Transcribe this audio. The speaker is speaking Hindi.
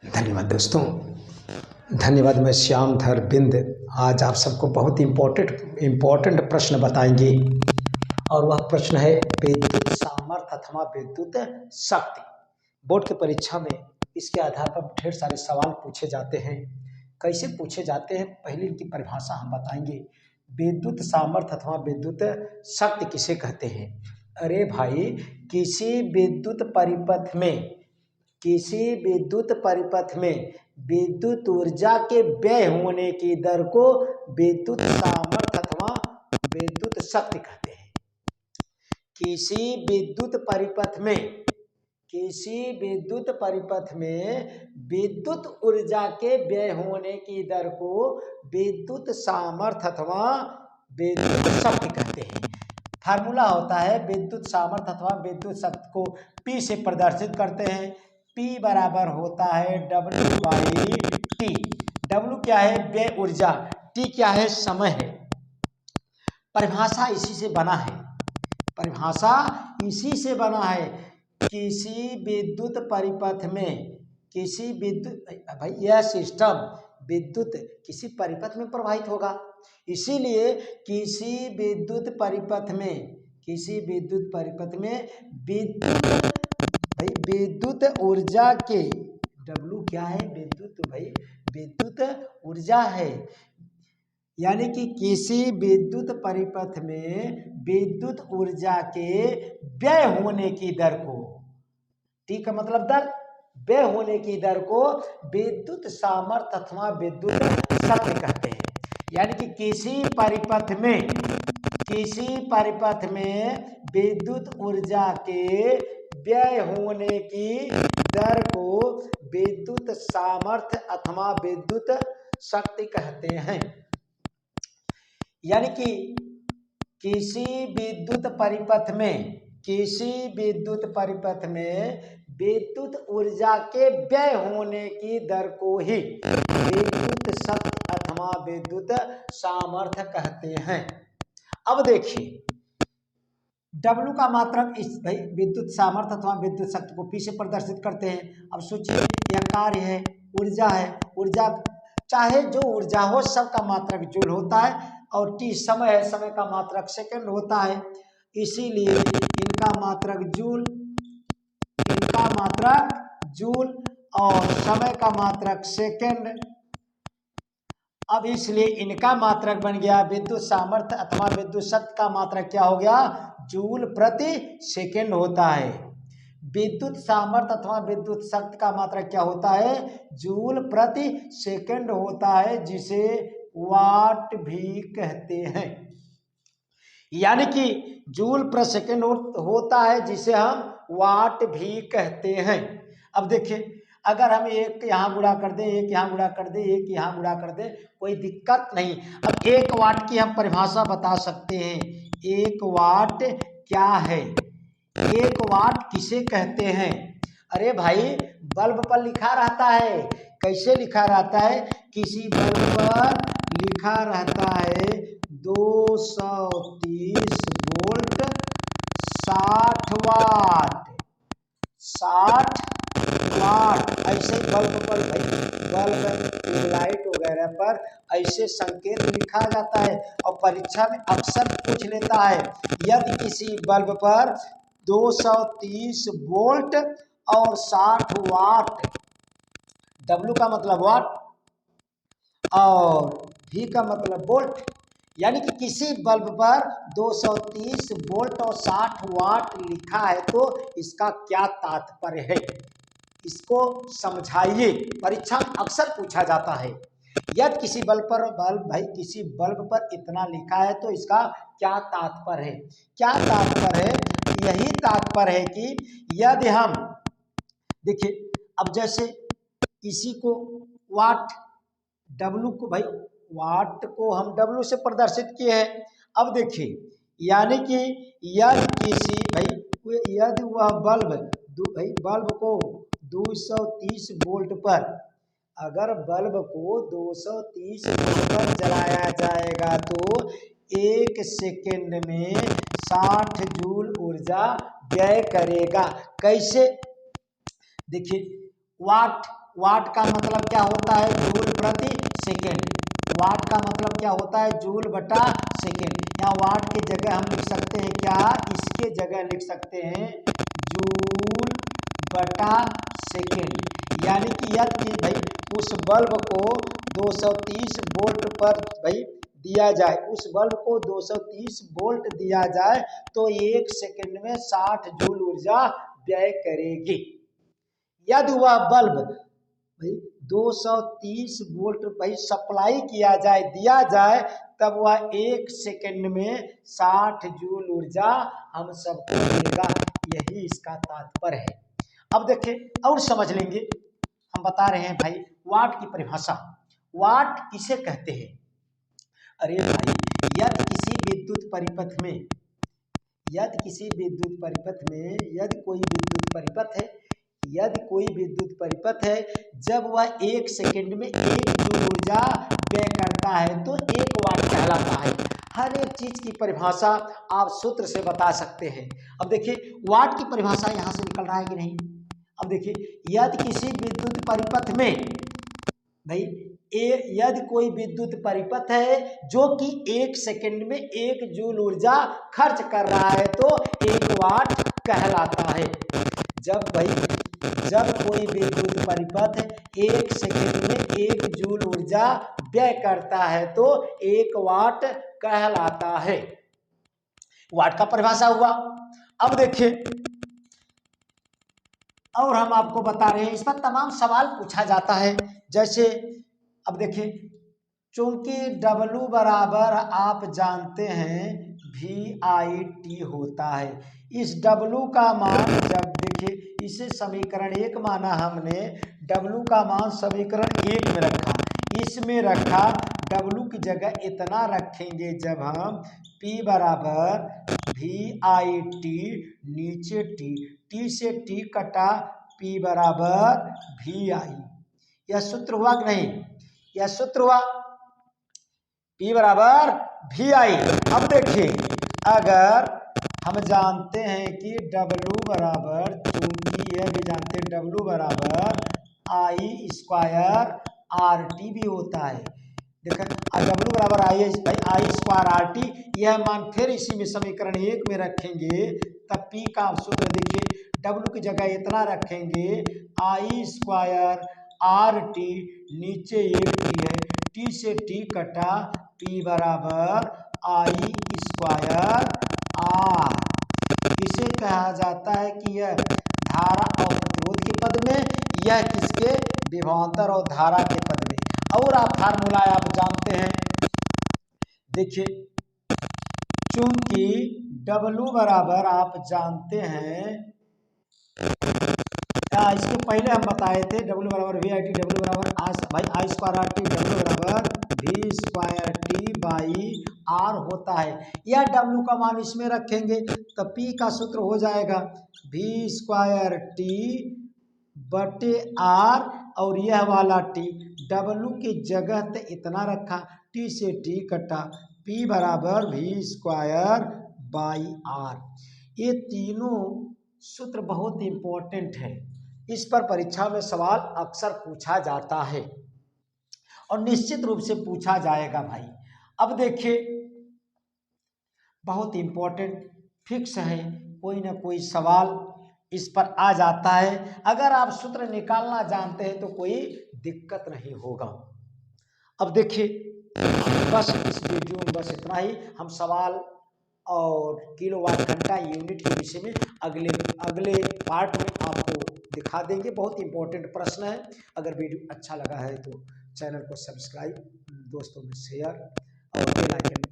धन्यवाद दोस्तों। धन्यवाद। मैं श्यामधर बिंद आज आप सबको बहुत इम्पोर्टेंट प्रश्न बताएंगे और वह प्रश्न है विद्युत सामर्थ्य अथवा विद्युत शक्ति। बोर्ड की परीक्षा में इसके आधार पर ढेर सारे सवाल पूछे जाते हैं। कैसे पूछे जाते हैं, पहले इनकी परिभाषा हम बताएंगे। विद्युत सामर्थ्य अथवा विद्युत शक्ति किसे कहते हैं? अरे भाई, किसी विद्युत परिपथ में विद्युत ऊर्जा के व्यय होने की दर को विद्युत सामर्थ्य अथवा विद्युत शक्ति कहते हैं। किसी विद्युत परिपथ में विद्युत ऊर्जा के व्यय होने की दर को विद्युत सामर्थ्य अथवा विद्युत शक्ति कहते हैं। फार्मूला होता है विद्युत सामर्थ्य अथवा विद्युत शक्ति को P से प्रदर्शित करते हैं। P बराबर होता है W/T। W क्या है? व्यय ऊर्जा। T क्या है? समय है। परिभाषा इसी से बना है। किसी विद्युत परिपथ में भाई यह सिस्टम विद्युत किसी परिपथ में प्रवाहित होगा, इसीलिए किसी विद्युत परिपथ में विद्युत ऊर्जा के W क्या है? विद्युत ऊर्जा है। यानी कि किसी विद्युत परिपथ में विद्युत ऊर्जा के व्यय होने की दर को, T का मतलब दर, व्यय होने की दर को विद्युत सामर्थ्य अथवा विद्युत शक्ति कहते हैं। यानी कि किसी परिपथ में विद्युत ऊर्जा के व्यय होने की दर को विद्युत सामर्थ्य अथवा विद्युत शक्ति कहते हैं। यानी कि किसी विद्युत परिपथ में विद्युत ऊर्जा के व्यय होने की दर को ही विद्युत शक्ति अथवा विद्युत सामर्थ्य कहते हैं। अब देखिए, W का मात्रक इस विद्युत सामर्थ्य अथवा विद्युत शक्ति को P से प्रदर्शित करते हैं। अब सोचिए, यह कार्य है, ऊर्जा है। ऊर्जा चाहे जो ऊर्जा हो, सबका मात्रक जूल होता है, और T समय है, समय का मात्रक सेकंड होता है। इसीलिए इनका मात्रक जूल और समय का मात्रक सेकंड। अब इसलिए इनका मात्रक बन गया विद्युत सामर्थ्य अथवा विद्युत शक्ति का मात्रक क्या हो गया? जूल प्रति सेकंड होता है। विद्युत सामर्थ्य अथवा विद्युत शक्ति का मात्रक क्या होता है? जूल प्रति सेकंड होता है, जिसे वाट भी कहते हैं। यानी कि जूल प्रति सेकंड होता है, जिसे हम वाट भी कहते हैं। अब देखिए, अगर हम एक यहाँ गुणा कर दें, एक यहाँ गुणा कर दें, एक यहाँ गुणा कर दें, कोई दिक्कत नहीं। अब 1 वाट की हम परिभाषा बता सकते हैं। 1 वाट क्या है? 1 वाट किसे कहते हैं? अरे भाई, बल्ब पर लिखा रहता है। कैसे लिखा रहता है? किसी बल्ब पर लिखा रहता है 230 वोल्ट 60 वाट। 60 वाट ऐसे बल्ब पर, ट्यूबलाइट वगैरह पर ऐसे संकेत लिखा जाता है, और परीक्षा में अक्सर पूछ लेता है। यदि किसी बल्ब पर 230 वोल्ट और 60 वाट, W का मतलब वाट और V का मतलब वोल्ट, यानी कि किसी बल्ब पर 230 वोल्ट और 60 वाट लिखा है, तो इसका क्या तात्पर्य है? इसको समझाइए। परीक्षा में अक्सर पूछा जाता है। यदि किसी बल्ब पर इतना लिखा है, तो इसका क्या तात्पर्य है? क्या तात्पर्य है? यही तात्पर्य है कि यदि हम देखिए, अब जैसे इसी को वाट, W को वाट को हम W से प्रदर्शित किए हैं। अब देखिए, यानी कि यदि वह बल्ब को 230 वोल्ट पर, अगर बल्ब को 230 वोल्ट पर जलाया जाएगा, तो 1 सेकेंड में 60 जूल ऊर्जा व्यय करेगा। कैसे? देखिए, वाट का मतलब क्या होता है? जूल प्रति सेकेंड। वाट का मतलब क्या होता है? जूल बटा सेकेंड। यहाँ वाट की जगह हम लिख सकते हैं क्या? इसके जगह लिख सकते हैं जूल बटा सेकेंड। यानी कि यदि भाई उस बल्ब को 230 वोल्ट पर भाई दिया जाए, उस बल्ब को 230 वोल्ट दिया जाए तो 1 सेकेंड में 60 जूल ऊर्जा व्यय करेगी। यदि वह बल्ब भाई 230 वोल्ट भाई सप्लाई किया जाए, दिया जाए, तब वह 1 सेकेंड में 60 जूल ऊर्जा हम सबको देगा। यही इसका तात्पर्य है। अब देखिए और समझ लेंगे। हम बता रहे हैं भाई वाट की परिभाषा। वाट किसे कहते हैं? अरे भाई यदि किसी विद्युत परिपथ में, यदि किसी विद्युत परिपथ में यदि कोई विद्युत परिपथ है, यदि कोई विद्युत परिपथ है, जब वह 1 सेकेंड में 1 जूल ऊर्जा व्यय करता है तो 1 वाट कहलाता है। हर एक चीज की परिभाषा आप सूत्र से बता सकते हैं। अब देखिए वाट की परिभाषा यहां से निकल रहा है कि नहीं। अब देखिए यदि किसी विद्युत परिपथ में भाई यदि कोई विद्युत परिपथ है जो कि 1 सेकेंड में 1 जूल ऊर्जा खर्च कर रहा है तो 1 वाट कहलाता है। जब कोई विद्युत परिपथ 1 सेकेंड में 1 जूल ऊर्जा व्यय करता है तो 1 वाट कहलाता है। वाट का परिभाषा हुआ। अब देखिए और हम आपको बता रहे हैं, इस पर तमाम सवाल पूछा जाता है। जैसे अब देखिए चूंकि W बराबर आप जानते हैं VIT होता है। इस W का मान, जब देखिए इसे समीकरण 1 माना हमने, W का मान समीकरण 1 में रखा, इसमें रखा, W की जगह इतना रखेंगे जब हम P बराबर VIT नीचे T से T कटा P बराबर VI। यह सूत्र हुआ कि नहीं? यह सूत्र हुआ P बराबर VI। अब देखिए अगर हम जानते हैं कि W बराबर, चूंकि यह भी जानते हैं W बराबर I स्क्वायर RT भी होता है। देखिए W बराबर I स्क्वायर RT, यह मान फिर इसी में समीकरण 1 में रखेंगे तब P का सूत्र देखिए W की जगह इतना रखेंगे I स्क्वायर RT नीचे 1 T है, T से T कटा P बराबर I स्क्वायर R। इसे कहा जाता है कि यह धारा और प्रतिरोध के पद में, यह किसके? विभवांतर और धारा के पद में। और आप फार्मूला आप जानते हैं, देखिए चूंकि W बराबर आप जानते हैं, इसके पहले हम बताए थे W बराबर VIT, W बराबर I स्क्वायर RT, W बराबर V square T by R होता है। यह W का मान इसमें रखेंगे तो P का सूत्र हो जाएगा V स्क्वायर T बटे R, और यह वाला T W की जगह तो इतना रखा, T से T कटा P बराबर V स्क्वायर बाई R। ये तीनों सूत्र बहुत इंपॉर्टेंट है। इस पर परीक्षा में सवाल अक्सर पूछा जाता है और निश्चित रूप से पूछा जाएगा भाई। अब देखिए बहुत इंपॉर्टेंट फिक्स है, कोई ना कोई सवाल इस पर आ जाता है। अगर आप सूत्र निकालना जानते हैं तो कोई दिक्कत नहीं होगा। अब देखिए बस इस वीडियो में बस इतना ही। हम सवाल और किलोवाट घंटा यूनिट के विषय में अगले पार्ट में आपको दिखा देंगे। बहुत इंपॉर्टेंट प्रश्न है। अगर वीडियो अच्छा लगा है तो चैनल को सब्सक्राइब, दोस्तों में शेयर और बेल आइकन